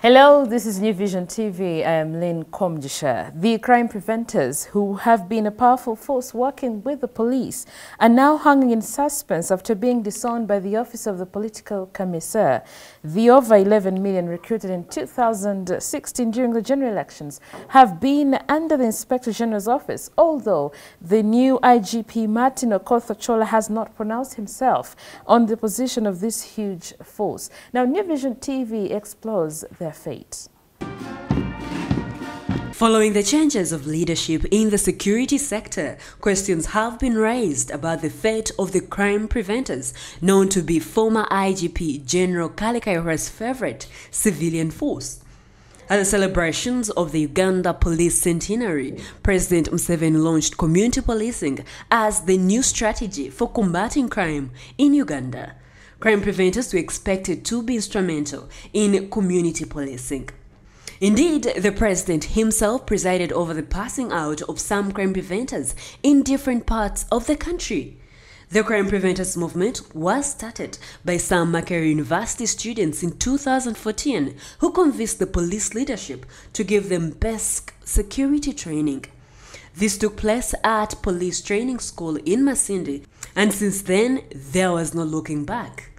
Hello, this is New Vision TV. I am Lynn Komjisha. The crime preventers, who have been a powerful force working with the police, are now hanging in suspense after being disowned by the Office of the Political Commissar. The over 11 million recruited in 2016 during the general elections have been under the Inspector General's office, although the new IGP Martin Okoth-Ochola has not pronounced himself on the position of this huge force. Now, New Vision TV explores their fate. Following the changes of leadership in the security sector, questions have been raised about the fate of the crime preventers, known to be former IGP General Kale Kayihora's favorite civilian force. At the celebrations of the Uganda Police Centenary, President Museveni launched community policing as the new strategy for combating crime in Uganda. Crime preventers were expected to be instrumental in community policing. Indeed, the president himself presided over the passing out of some crime preventers in different parts of the country. The crime preventers movement was started by some Makerere University students in 2014 who convinced the police leadership to give them basic security training. This took place at Police Training School in Masindi, and since then, there was no looking back.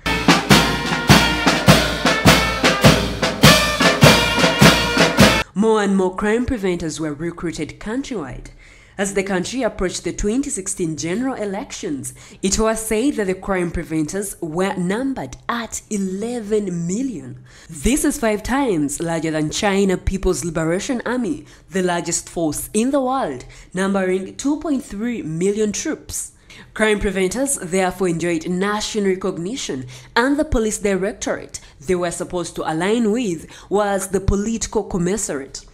More and more crime preventers were recruited countrywide. As the country approached the 2016 general elections, it was said that the crime preventers were numbered at 11 million. This is 5 times larger than China People's Liberation Army, the largest force in the world, numbering 2.3 million troops. Crime preventers therefore enjoyed national recognition, and the police directorate they were supposed to align with was the Political Commissariat.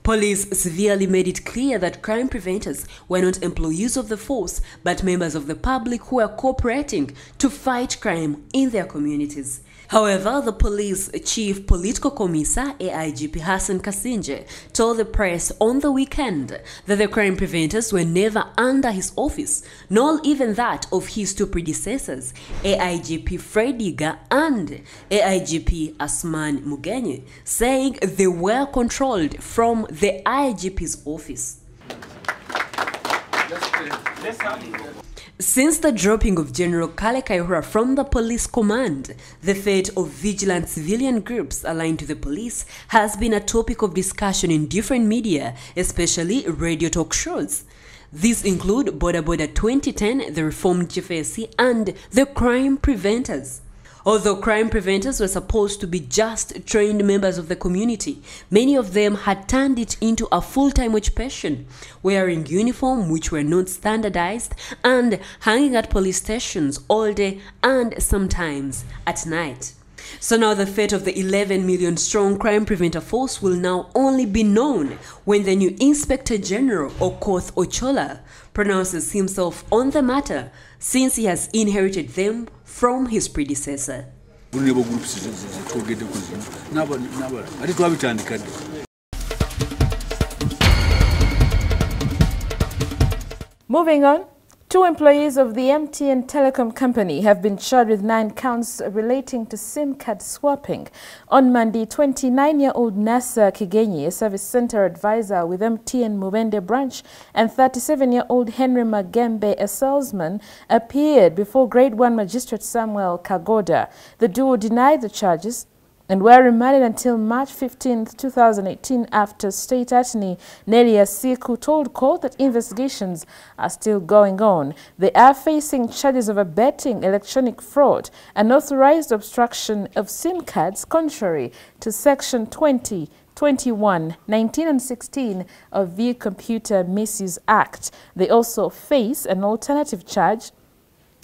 Police severely made it clear that crime preventers were not employees of the force, but members of the public who were cooperating to fight crime in their communities. However, the police Chief Political Commissar, AIGP Hassan Kasinje, told the press on the weekend that the crime preventers were never under his office, nor even that of his 2 predecessors, AIGP Fred Iga and AIGP Asman Mugenyi, saying they were controlled from the IGP's office. Since the dropping of General Kale Kayihora from the police command, the fate of vigilant civilian groups aligned to the police has been a topic of discussion in different media, especially radio talk shows. These include Boda Boda 2010, the reformed GFSC, and the crime preventers. Although crime preventers were supposed to be just trained members of the community, many of them had turned it into a full-time occupation, wearing uniform which were not standardized and hanging at police stations all day and sometimes at night. So now the fate of the 11 million strong crime preventer force will now only be known when the new Inspector General Okoth-Ochola pronounces himself on the matter, since he has inherited them from his predecessor. Moving on, 2 employees of the MTN Telecom company have been charged with 9 counts relating to SIM card swapping. On Monday, 29-year-old Nasa Kigenyi, a service center advisor with MTN Mubende branch, and 37-year-old Henry Magembe, a salesman, appeared before Grade 1 Magistrate Samuel Kagoda. The duo denied the charges and were remanded until March 15, 2018, after State Attorney Nelia Siku told court that investigations are still going on. They are facing charges of abetting electronic fraud and authorized obstruction of SIM cards contrary to Section 20, 21, 19 and 16 of the Computer Misuse Act. They also face an alternative charge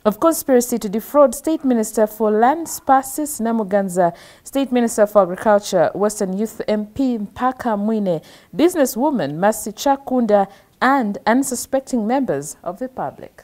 of conspiracy to defraud State Minister for Land, Spaces Namuganza, State Minister for Agriculture, Western Youth MP Mpaka Mwine, businesswoman Masi Chakunda, and unsuspecting members of the public.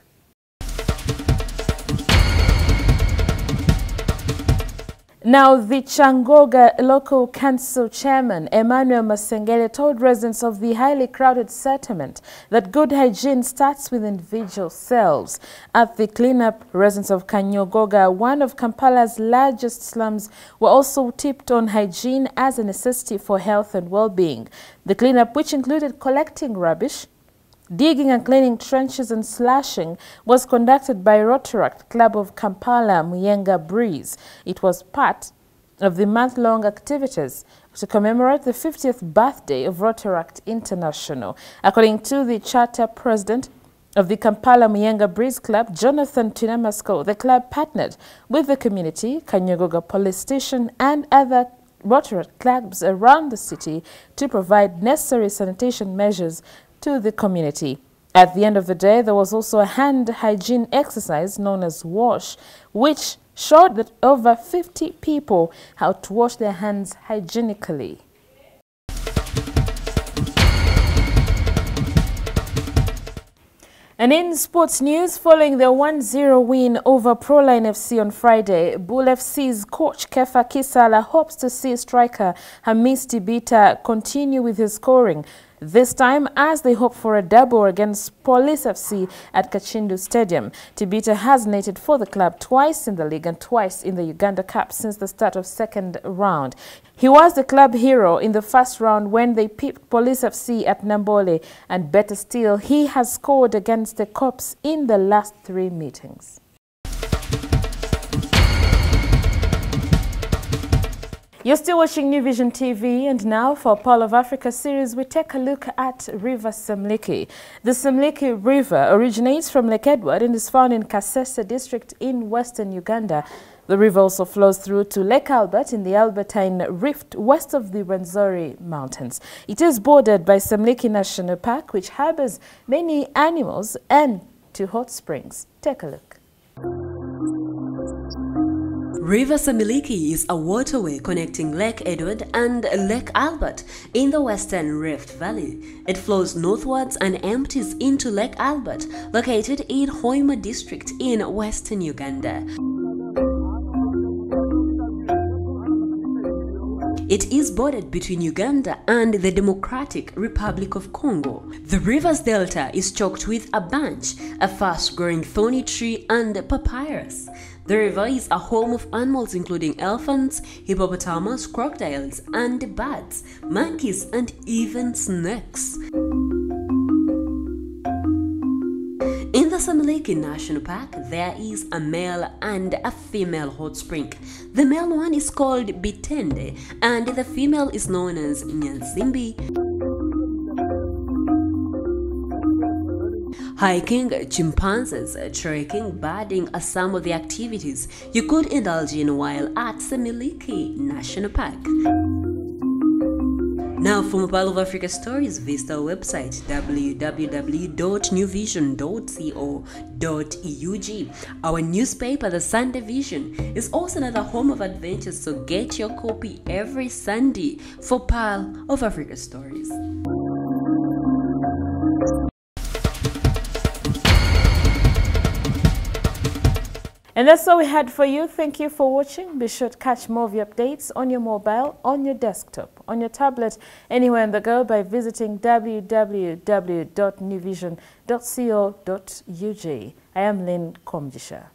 Now, the Changoga local council chairman, Emmanuel Masengele, told residents of the highly crowded settlement that good hygiene starts with individual selves. At the cleanup, residents of Kanyogoga, one of Kampala's largest slums, were also tipped on hygiene as a necessity for health and well-being. The cleanup, which included collecting rubbish, digging and cleaning trenches and slashing, was conducted by Rotaract Club of Kampala Muyenga Breeze. It was part of the month-long activities to commemorate the 50th birthday of Rotaract International. According to the charter president of the Kampala Muyenga Breeze Club, Jonathan Tunamasko, the club partnered with the community, Kanyogoga Police Station and other Rotaract clubs around the city to provide necessary sanitation measures to the community. At the end of the day, there was also a hand hygiene exercise known as WASH, which showed that over 50 people how to wash their hands hygienically. And in sports news, following their 1-0 win over Proline FC on Friday, Bull FC's coach Kefa Kisala hopes to see striker Hamis Tibita continue with his scoring, this time as they hope for a double against Police FC at Kachindu Stadium. Tibita has netted for the club twice in the league and twice in the Uganda Cup since the start of second round. He was the club hero in the first round when they pipped Police FC at Nambole, and better still, he has scored against the Cops in the last 3 meetings. You're still watching New Vision TV, and now for Pearl of Africa series, we take a look at River Semliki. The Semliki River originates from Lake Edward and is found in Kasese district in western Uganda. The river also flows through to Lake Albert in the Albertine Rift west of the Rwenzori Mountains. It is bordered by Semliki National Park, which harbors many animals, and 2 hot springs. Take a look. River Semliki is a waterway connecting Lake Edward and Lake Albert in the western Rift Valley. It flows northwards and empties into Lake Albert, located in Hoima district in western Uganda. It is bordered between Uganda and the Democratic Republic of Congo. The river's delta is choked with a bunch, a fast-growing thorny tree, and papyrus. The river is a home of animals including elephants, hippopotamus, crocodiles, and bats, monkeys, and even snakes. In the Semliki National Park, there is a male and a female hot spring. The male one is called Bitende, and the female is known as Nyanzimbi. Hiking, chimpanzees, trekking, birding are some of the activities you could indulge in while at Semliki National Park. Now, for more Pearl of Africa stories, visit our website www.newvision.co.ug. Our newspaper, The Sunday Vision, is also another home of adventures, so get your copy every Sunday for Pearl of Africa stories. And that's all we had for you. Thank you for watching. Be sure to catch more of your updates on your mobile, on your desktop, on your tablet, anywhere on the go by visiting www.newvision.co.ug. I am Lynn Komjisha.